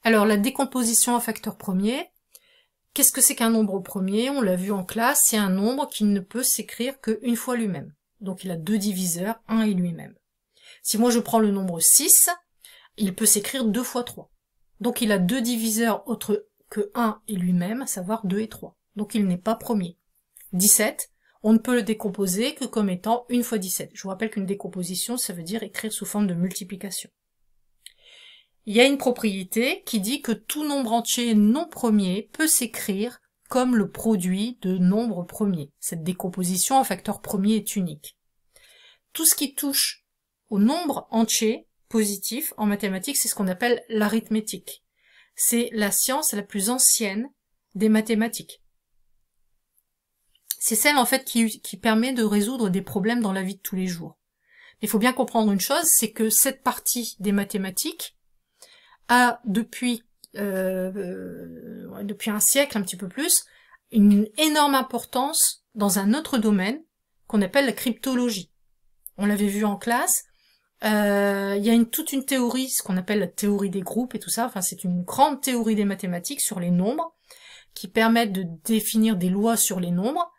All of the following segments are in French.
Alors, la décomposition en facteurs premiers, qu'est-ce que c'est qu'un nombre premier? On l'a vu en classe, c'est un nombre qui ne peut s'écrire qu'une fois lui-même. Donc il a deux diviseurs, 1 et lui-même. Si moi je prends le nombre 6, il peut s'écrire 2 fois 3. Donc il a deux diviseurs autres que 1 et lui-même, à savoir 2 et 3. Donc il n'est pas premier. 17, on ne peut le décomposer que comme étant 1 fois 17. Je vous rappelle qu'une décomposition, ça veut dire écrire sous forme de multiplication. Il y a une propriété qui dit que tout nombre entier non premier peut s'écrire comme le produit de nombres premiers. Cette décomposition en facteurs premiers est unique. Tout ce qui touche au nombre entier positif en mathématiques, c'est ce qu'on appelle l'arithmétique. C'est la science la plus ancienne des mathématiques. C'est celle en fait qui permet de résoudre des problèmes dans la vie de tous les jours. Il faut bien comprendre une chose, c'est que cette partie des mathématiques a depuis un siècle, un petit peu plus, une énorme importance dans un autre domaine qu'on appelle la cryptologie. On l'avait vu en classe. Il y a toute une théorie, ce qu'on appelle la théorie des groupes et tout ça. Enfin, c'est une grande théorie des mathématiques sur les nombres qui permettent de définir des lois sur les nombres.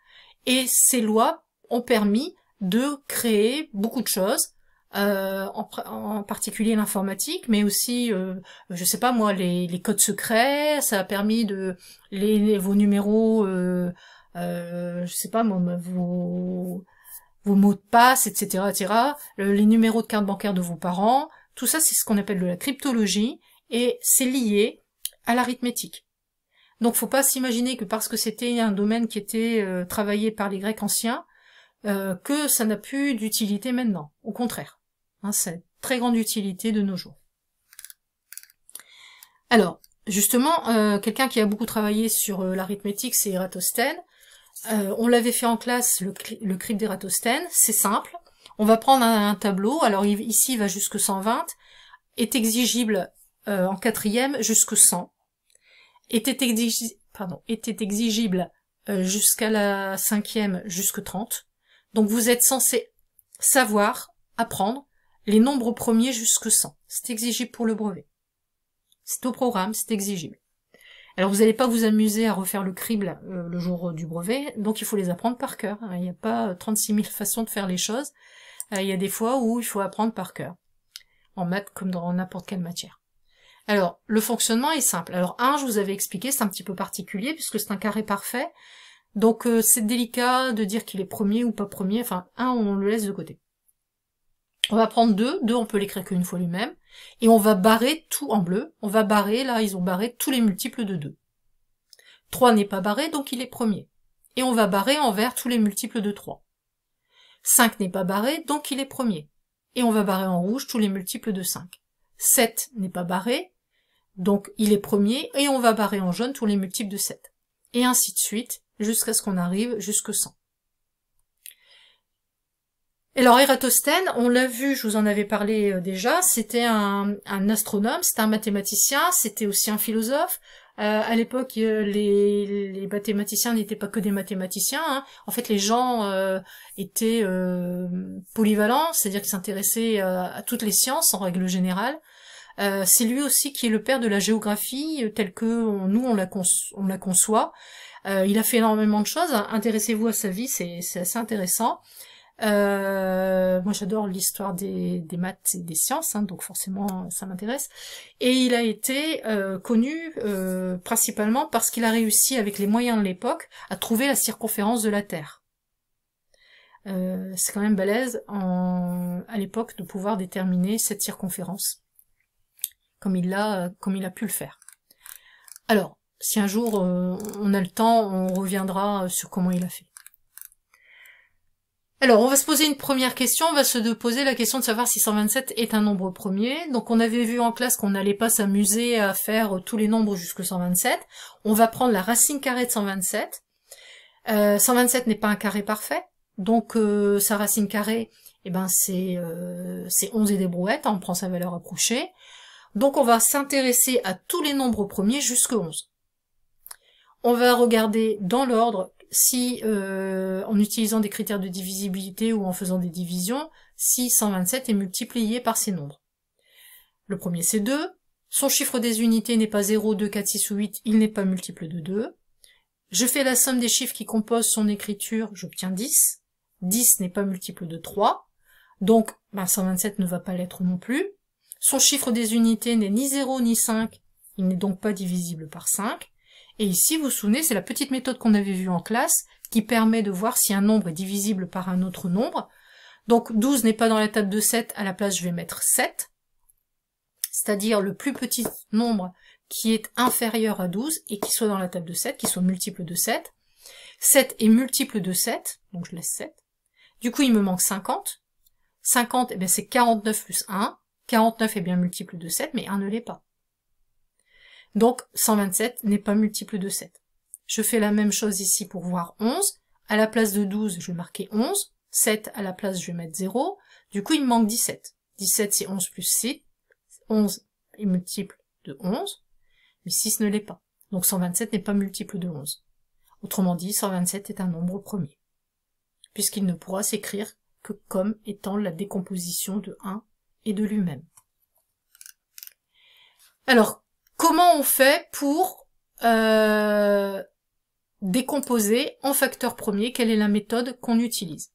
Et ces lois ont permis de créer beaucoup de choses. En particulier l'informatique, mais aussi, je sais pas moi, les codes secrets, ça a permis de vos numéros, je sais pas moi, vos mots de passe, etc., etc., les numéros de carte bancaire de vos parents, tout ça c'est ce qu'on appelle de la cryptologie, et c'est lié à l'arithmétique. Donc faut pas s'imaginer que parce que c'était un domaine qui était travaillé par les Grecs anciens, que ça n'a plus d'utilité maintenant, au contraire. C'est de très grande utilité de nos jours. Alors, justement, quelqu'un qui a beaucoup travaillé sur l'arithmétique, c'est Ératosthène. On l'avait fait en classe, le crypte d'Ératosthène, c'est simple. On va prendre un tableau, alors ici il va jusque 120, est exigible en quatrième jusque 100, était exigible jusqu'à la cinquième jusque 30. Donc vous êtes censé savoir, apprendre, les nombres premiers jusque 100. C'est exigible pour le brevet. C'est au programme, c'est exigible. Alors vous n'allez pas vous amuser à refaire le crible le jour du brevet, donc il faut les apprendre par cœur. Il n'y a pas 36 000 façons de faire les choses. Il y a des fois où il faut apprendre par cœur. En maths comme dans n'importe quelle matière. Alors, le fonctionnement est simple. Alors 1, je vous avais expliqué, c'est un petit peu particulier puisque c'est un carré parfait. Donc c'est délicat de dire qu'il est premier ou pas premier. Enfin, 1, on le laisse de côté. On va prendre 2, on peut l'écrire qu'une fois lui-même, et on va barrer tout en bleu, on va barrer, là ils ont barré tous les multiples de 2. 3 n'est pas barré, donc il est premier. Et on va barrer en vert tous les multiples de 3. 5 n'est pas barré, donc il est premier. Et on va barrer en rouge tous les multiples de 5. 7 n'est pas barré, donc il est premier, et on va barrer en jaune tous les multiples de 7. Et ainsi de suite, jusqu'à ce qu'on arrive jusque 100. Alors Ératosthène, on l'a vu, je vous en avais parlé déjà, c'était un astronome, c'était un mathématicien, c'était aussi un philosophe. À l'époque, les mathématiciens n'étaient pas que des mathématiciens. Hein. En fait, les gens étaient polyvalents, c'est-à-dire qu'ils s'intéressaient à toutes les sciences en règle générale. C'est lui aussi qui est le père de la géographie telle que nous on la conçoit. Il a fait énormément de choses. Intéressez-vous à sa vie, c'est assez intéressant. Moi j'adore l'histoire des maths et des sciences, hein, donc forcément ça m'intéresse. Et il a été connu principalement parce qu'il a réussi avec les moyens de l'époque à trouver la circonférence de la Terre. C'est quand même balèze à l'époque de pouvoir déterminer cette circonférence comme il a pu le faire. Alors, si un jour on a le temps, on reviendra sur comment il a fait. Alors, on va se poser une première question, on va se poser la question de savoir si 127 est un nombre premier. Donc, on avait vu en classe qu'on n'allait pas s'amuser à faire tous les nombres jusque 127. On va prendre la racine carrée de 127. 127 n'est pas un carré parfait, donc sa racine carrée, eh ben c'est 11 et des brouettes, on prend sa valeur approchée. Donc, on va s'intéresser à tous les nombres premiers jusque 11. On va regarder dans l'ordre si, en utilisant des critères de divisibilité ou en faisant des divisions, si 127 est multiplié par ces nombres. Le premier c'est 2, Son chiffre des unités n'est pas 0, 2, 4, 6 ou 8, il n'est pas multiple de 2. Je fais la somme des chiffres qui composent son écriture, j'obtiens 10. 10 n'est pas multiple de 3. Donc, 127 ne va pas l'être non plus. Son chiffre des unités n'est ni 0 ni 5, il n'est donc pas divisible par 5. Et ici, vous vous souvenez, c'est la petite méthode qu'on avait vue en classe, qui permet de voir si un nombre est divisible par un autre nombre. Donc 12 n'est pas dans la table de 7, à la place je vais mettre 7, c'est-à-dire le plus petit nombre qui est inférieur à 12 et qui soit dans la table de 7, qui soit multiple de 7. 7 est multiple de 7, donc je laisse 7. Du coup, il me manque 50. 50, eh bien, c'est 49 plus 1. 49 est bien multiple de 7, mais 1 ne l'est pas. Donc, 127 n'est pas multiple de 7. Je fais la même chose ici pour voir 11. À la place de 12, je vais marquer 11. 7, à la place, je vais mettre 0. Du coup, il me manque 17. 17, c'est 11 plus 6. 11 est multiple de 11, mais 6 ne l'est pas. Donc 127 n'est pas multiple de 11. Autrement dit, 127 est un nombre premier, puisqu'il ne pourra s'écrire que comme étant la décomposition de 1 et de lui-même. Alors, comment on fait pour décomposer en facteur premier? Quelle est la méthode qu'on utilise?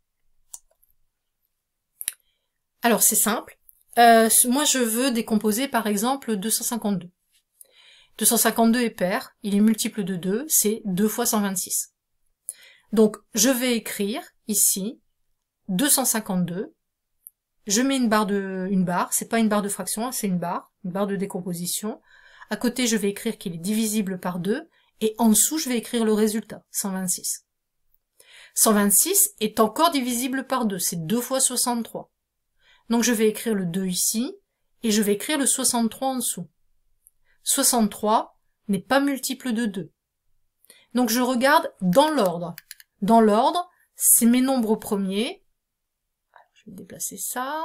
Alors, c'est simple. Moi, je veux décomposer, par exemple, 252. 252 est pair, il est multiple de 2, c'est 2 fois 126. Donc, je vais écrire, ici, 252, je mets une barre, c'est pas une barre de fraction, c'est une barre de décomposition. À côté, je vais écrire qu'il est divisible par 2, et en dessous, je vais écrire le résultat, 126. 126 est encore divisible par 2, c'est 2 fois 63. Donc je vais écrire le 2 ici, et je vais écrire le 63 en dessous. 63 n'est pas multiple de 2. Donc je regarde dans l'ordre. Dans l'ordre, c'est mes nombres premiers. Alors, je vais déplacer ça.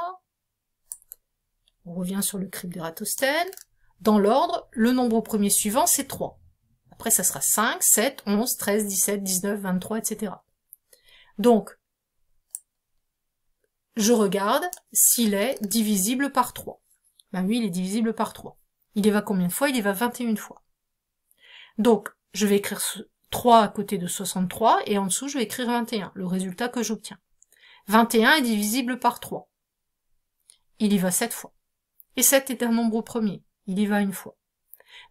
On revient sur le crypte d'Ératosthène. Dans l'ordre, le nombre premier suivant, c'est 3. Après, ça sera 5, 7, 11, 13, 17, 19, 23, etc. Donc, je regarde s'il est divisible par 3. Ben oui, il est divisible par 3. Il y va combien de fois? Il y va 21 fois. Donc, je vais écrire 3 à côté de 63, et en dessous, je vais écrire 21, le résultat que j'obtiens. 21 est divisible par 3. Il y va 7 fois. Et 7 est un nombre premier. Il y va une fois.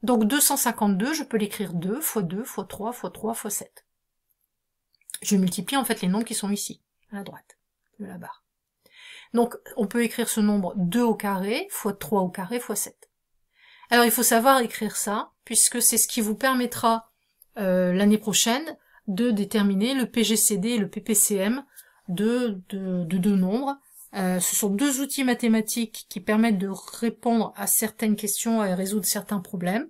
Donc, 252, je peux l'écrire 2 fois 2 fois 3 fois 3 fois 7. Je multiplie en fait les nombres qui sont ici, à la droite de la barre. Donc, on peut écrire ce nombre 2 au carré, fois 3 au carré, fois 7. Alors, il faut savoir écrire ça, puisque c'est ce qui vous permettra, l'année prochaine, de déterminer le PGCD et le PPCM de deux nombres. Ce sont deux outils mathématiques qui permettent de répondre à certaines questions et à résoudre certains problèmes.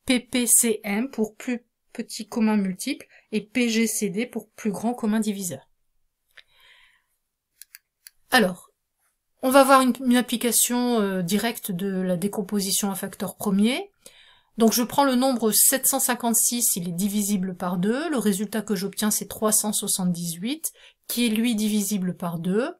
PPCM pour plus petit commun multiple, et PGCD pour plus grand commun diviseur. Alors, on va voir une application directe de la décomposition à facteur premier. Donc je prends le nombre 756, il est divisible par 2. Le résultat que j'obtiens, c'est 378, qui est lui divisible par 2.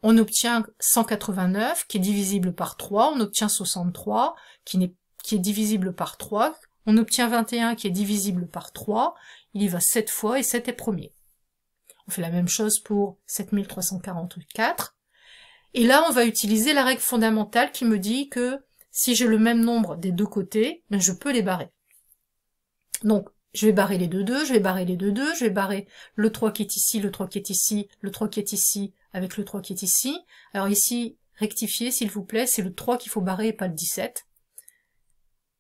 On obtient 189, qui est divisible par 3. On obtient 63, qui est divisible par 3. On obtient 21, qui est divisible par 3. Il y va 7 fois, et 7 est premier. On fait la même chose pour 7344. Et là, on va utiliser la règle fondamentale qui me dit que si j'ai le même nombre des deux côtés, ben je peux les barrer. Donc, je vais barrer les 2, je vais barrer les 2, je vais barrer le 3 qui est ici, le 3 qui est ici, le 3 qui est ici, avec le 3 qui est ici. Alors ici, rectifiez s'il vous plaît, c'est le 3 qu'il faut barrer et pas le 17.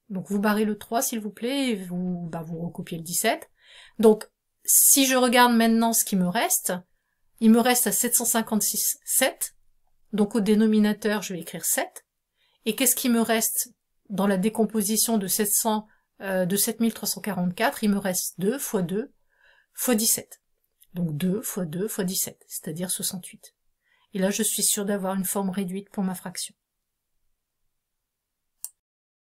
Donc vous barrez le 3 s'il vous plaît, et vous recopiez le 17. Donc, si je regarde maintenant ce qui me reste, il me reste à 756, 7. Donc au dénominateur, je vais écrire 7. Et qu'est-ce qui me reste dans la décomposition de 7344? Il me reste 2 fois 2 fois 17. Donc 2 fois 2 fois 17, c'est-à-dire 68. Et là, je suis sûre d'avoir une forme réduite pour ma fraction.